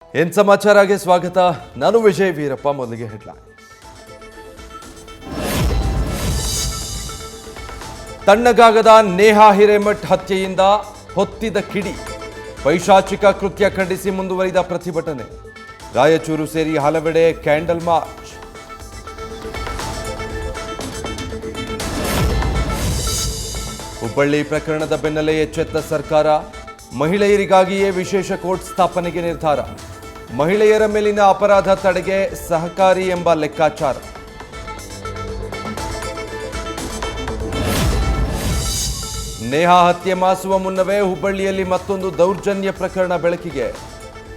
ಏನ್ ಸಮಾಚಾರಕ್ಕೆ ಸ್ವಾಗತ. ನಾನು ವಿಜಯ್ ವೀರಪ್ಪ. ಮೊದಲಿಗೆ ಹೆಡ್ಲೈನ್. ತಣ್ಣಗಾಗದ ನೇಹಾ ಹಿರೇಮಠ್ ಹತ್ಯೆಯಿಂದ ಹೊತ್ತಿದ ಕಿಡಿ. ಪೈಶಾಚಿಕ ಕೃತ್ಯ ಖಂಡಿಸಿ ಮುಂದುವರಿದ ಪ್ರತಿಭಟನೆ. ರಾಯಚೂರು ಸೇರಿ ಹಲವೆಡೆ ಕ್ಯಾಂಡಲ್ ಮಾರ್ಚ್. ಹುಬ್ಬಳ್ಳಿ ಪ್ರಕರಣದ ಬೆನ್ನಲ್ಲೇ ಎಚ್ಚೆತ್ತ ಸರ್ಕಾರ. ಮಹಿಳೆಯರಿಗಾಗಿಯೇ ವಿಶೇಷ ಕೋರ್ಟ್ ಸ್ಥಾಪನೆಗೆ ನಿರ್ಧಾರ. ಮಹಿಳೆಯರ ಮೇಲಿನ ಅಪರಾಧ ತಡೆಗೆ ಸಹಕಾರಿ ಎಂಬ ಲೆಕ್ಕಾಚಾರ. ನೇಹಾ ಹತ್ಯೆ ಮಾಸುವ ಮುನ್ನವೇ ಹುಬ್ಬಳ್ಳಿಯಲ್ಲಿ ಮತ್ತೊಂದು ದೌರ್ಜನ್ಯ ಪ್ರಕರಣ ಬೆಳಕಿಗೆ.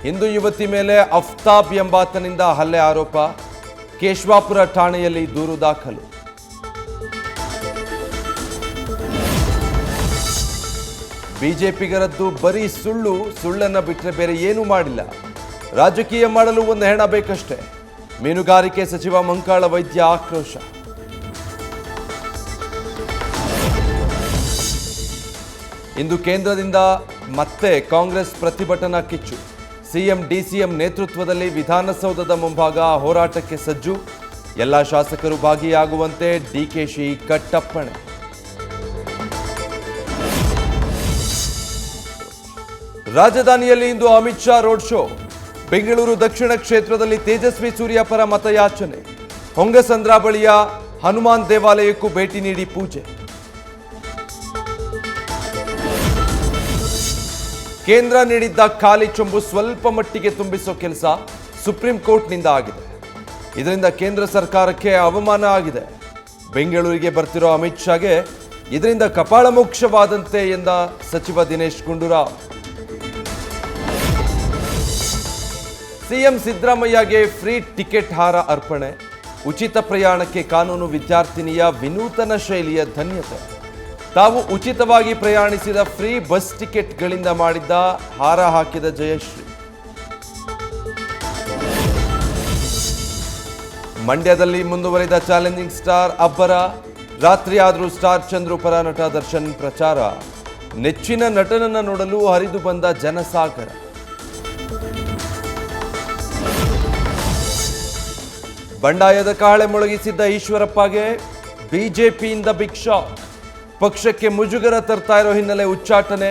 ಹಿಂದೂ ಯುವತಿ ಮೇಲೆ ಅಫ್ತಾಬ್ ಎಂಬಾತನಿಂದ ಹಲ್ಲೆ ಆರೋಪ. ಕೇಶವಾಪುರ ಠಾಣೆಯಲ್ಲಿ ದೂರು ದಾಖಲು. ಬಿಜೆಪಿಗರದ್ದು ಬರೀ ಸುಳ್ಳನ್ನ ಬಿಟ್ಟರೆ ಬೇರೆ ಏನೂ ಮಾಡಿಲ್ಲ. ರಾಜಕೀಯ ಮಾಡಲು ಒಂದು ಹೆಣ ಬೇಕಷ್ಟೇ. ಮೀನುಗಾರಿಕೆ ಸಚಿವ ಮಂಕಾಳ ವೈದ್ಯ ಆಕ್ರೋಶ. ಇಂದು ಕೇಂದ್ರದಿಂದ ಮತ್ತೆ ಕಾಂಗ್ರೆಸ್ ಪ್ರತಿಭಟನಾ ಕಿಚ್ಚು. ಸಿಎಂ ಡಿಸಿಎಂ ನೇತೃತ್ವದಲ್ಲಿ ವಿಧಾನಸೌಧದ ಮುಂಭಾಗ ಹೋರಾಟಕ್ಕೆ ಸಜ್ಜು. ಎಲ್ಲ ಶಾಸಕರು ಭಾಗಿಯಾಗುವಂತೆ ಡಿಕೆಶಿ ಕಟ್ಟಪ್ಪಣೆ. ರಾಜಧಾನಿಯಲ್ಲಿ ಇಂದು ಅಮಿತ್ ಶಾ ರೋಡ್ ಶೋ. ಬೆಂಗಳೂರು ದಕ್ಷಿಣ ಕ್ಷೇತ್ರದಲ್ಲಿ ತೇಜಸ್ವಿ ಸೂರ್ಯ ಪರ ಮತಯಾಚನೆ. ಹೊಂಗಸಂದ್ರ ಬಳಿಯ ಹನುಮಾನ್ ದೇವಾಲಯಕ್ಕೂ ಭೇಟಿ ನೀಡಿ ಪೂಜೆ. ಕೇಂದ್ರ ನೀಡಿದ್ದ ಖಾಲಿ ಚೊಂಬು ಸ್ವಲ್ಪ ಮಟ್ಟಿಗೆ ತುಂಬಿಸೋ ಕೆಲಸ ಸುಪ್ರೀಂ ಕೋರ್ಟ್ನಿಂದ ಆಗಿದೆ. ಇದರಿಂದ ಕೇಂದ್ರ ಸರ್ಕಾರಕ್ಕೆ ಅವಮಾನ ಆಗಿದೆ. ಬೆಂಗಳೂರಿಗೆ ಬರ್ತಿರೋ ಅಮಿತ್ ಶಾಗೆ ಇದರಿಂದ ಕಪಾಳ ಮೋಕ್ಷವಾದಂತೆ ಎಂದ ಸಚಿವ ದಿನೇಶ್ ಗುಂಡೂರಾವ್. ಸಿಎಂ ಸಿದ್ದರಾಮಯ್ಯಗೆ ಫ್ರೀ ಟಿಕೆಟ್ ಹಾರ ಅರ್ಪಣೆ. ಉಚಿತ ಪ್ರಯಾಣಕ್ಕೆ ಕಾನೂನು ವಿದ್ಯಾರ್ಥಿನಿಯ ವಿನೂತನ ಶೈಲಿಯ ಧನ್ಯತೆ. ತಾವು ಉಚಿತವಾಗಿ ಪ್ರಯಾಣಿಸಿದ ಫ್ರೀ ಬಸ್ ಟಿಕೆಟ್ಗಳಿಂದ ಮಾಡಿದ್ದ ಹಾರ ಹಾಕಿದ ಜಯಶ್ರೀ. ಮಂಡ್ಯದಲ್ಲಿ ಮುಂದುವರಿದ ಚಾಲೆಂಜಿಂಗ್ ಸ್ಟಾರ್ ಅಬ್ಬರ. ರಾತ್ರಿ ಆದರೂ ಸ್ಟಾರ್ ಚಂದ್ರು ಪರ ನಟ ದರ್ಶನ್ ಪ್ರಚಾರ. ನೆಚ್ಚಿನ ನಟನನ್ನ ನೋಡಲು ಹರಿದು ಬಂದ ಜನಸಾಗರ. ಬಂಡಾಯದ ಕಹಳೆ ಮೊಳಗಿಸಿದ್ದ ಈಶ್ವರಪ್ಪಗೆ ಬಿಜೆಪಿಯಿಂದ ಬಿಗ್ ಶಾಕ್. ಪಕ್ಷಕ್ಕೆ ಮುಜುಗರ ತರ್ತಾ ಇರೋ ಹಿನ್ನೆಲೆ ಉಚ್ಚಾಟನೆ.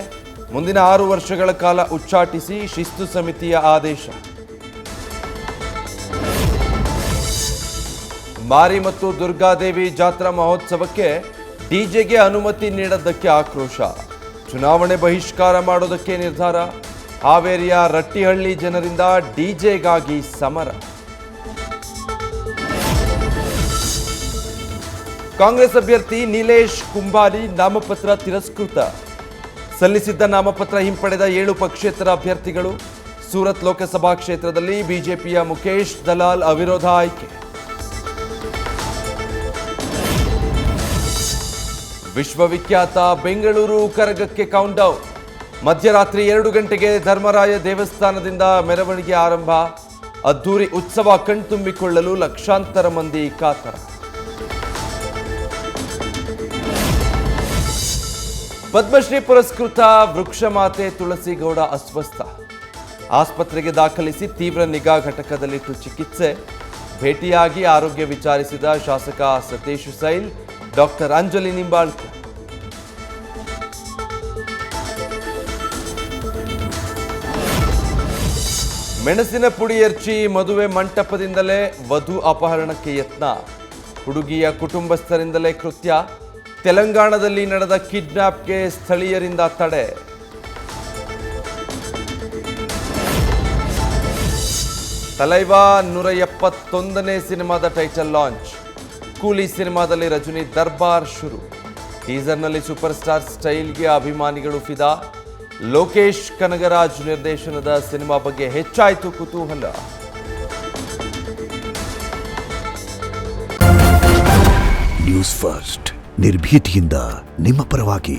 ಮುಂದಿನ 6 ವರ್ಷಗಳ ಕಾಲ ಉಚ್ಚಾಟಿಸಿ ಶಿಸ್ತು ಸಮಿತಿಯ ಆದೇಶ. ಮಾರಿ ಮತ್ತು ದುರ್ಗಾದೇವಿ ಜಾತ್ರಾ ಮಹೋತ್ಸವಕ್ಕೆ ಡಿಜೆಗೆ ಅನುಮತಿ ನೀಡದ್ದಕ್ಕೆ ಆಕ್ರೋಶ. ಚುನಾವಣೆ ಬಹಿಷ್ಕಾರ ಮಾಡೋದಕ್ಕೆ ನಿರ್ಧಾರ. ಹಾವೇರಿಯ ರಟ್ಟಿಹಳ್ಳಿ ಜನರಿಂದ ಡಿಜೆಗಾಗಿ ಸಮರ. ಕಾಂಗ್ರೆಸ್ ಅಭ್ಯರ್ಥಿ ನಿಲೇಶ್ ಕುಂಬಾರಿ ನಾಮಪತ್ರ ತಿರಸ್ಕೃತ. ಸಲ್ಲಿಸಿದ್ದ ನಾಮಪತ್ರ ಹಿಂಪಡೆದ 7 ಪಕ್ಷೇತರ ಅಭ್ಯರ್ಥಿಗಳು. ಸೂರತ್ ಲೋಕಸಭಾ ಕ್ಷೇತ್ರದಲ್ಲಿ ಬಿಜೆಪಿಯ ಮುಖೇಶ್ ದಲಾಲ್ ಅವಿರೋಧ ಆಯ್ಕೆ. ವಿಶ್ವವಿಖ್ಯಾತ ಬೆಂಗಳೂರು ಕರಗಕ್ಕೆ ಕೌಂಟ್ಡೌನ್. ಮಧ್ಯರಾತ್ರಿ 2 ಗಂಟೆಗೆ ಧರ್ಮರಾಯ ದೇವಸ್ಥಾನದಿಂದ ಮೆರವಣಿಗೆ ಆರಂಭ. ಅದ್ದೂರಿ ಉತ್ಸವ ಕಣ್ತುಂಬಿಕೊಳ್ಳಲು ಲಕ್ಷಾಂತರ ಮಂದಿ ಕಾತರ. ಪದ್ಮಶ್ರೀ ಪುರಸ್ಕೃತ ವೃಕ್ಷಮಾತೆ ತುಳಸಿಗೌಡ ಅಸ್ವಸ್ಥ. ಆಸ್ಪತ್ರೆಗೆ ದಾಖಲಿಸಿ ತೀವ್ರ ನಿಗಾ ಘಟಕದಲ್ಲಿಟ್ಟು ಚಿಕಿತ್ಸೆ. ಭೇಟಿಯಾಗಿ ಆರೋಗ್ಯ ವಿಚಾರಿಸಿದ ಶಾಸಕ ಸತೀಶ್ ಸೈಲ್, ಡಾಕ್ಟರ್ ಅಂಜಲಿ ನಿಂಬಾಳ್ಕರ್. ಮೆಣಸಿನ ಪುಡಿ ಎರ್ಚಿ ಮದುವೆ ಮಂಟಪದಿಂದಲೇ ವಧು ಅಪಹರಣಕ್ಕೆ ಯತ್ನ. ಹುಡುಗಿಯ ಕುಟುಂಬಸ್ಥರಿಂದಲೇ ಕೃತ್ಯ. ತೆಲಂಗಾಣದಲ್ಲಿ ನಡೆದ ಕಿಡ್ನಾಪ್ಗೆ ಸ್ಥಳೀಯರಿಂದ ತಡೆ. ತಲೈವಾ 171ನೇ ಸಿನಿಮಾದ ಟೈಟಲ್ ಲಾಂಚ್. ಕೂಲಿ ಸಿನಿಮಾದಲ್ಲಿ ರಜನಿ ದರ್ಬಾರ್ ಶುರು. ಟೀಸರ್ನಲ್ಲಿ ಸೂಪರ್ ಸ್ಟಾರ್ ಸ್ಟೈಲ್ಗೆ ಅಭಿಮಾನಿಗಳು ಫಿದಾ. ಲೋಕೇಶ್ ಕನಗರಾಜ್ ನಿರ್ದೇಶನದ ಸಿನಿಮಾ ಬಗ್ಗೆ ಹೆಚ್ಚಾಯಿತು ಕುತೂಹಲ. ನ್ಯೂಸ್ ಫಸ್ಟ್ ನಿರ್ಭೀತಿಯಿಂದ ನಿಮ್ಮ ಪರವಾಗಿ.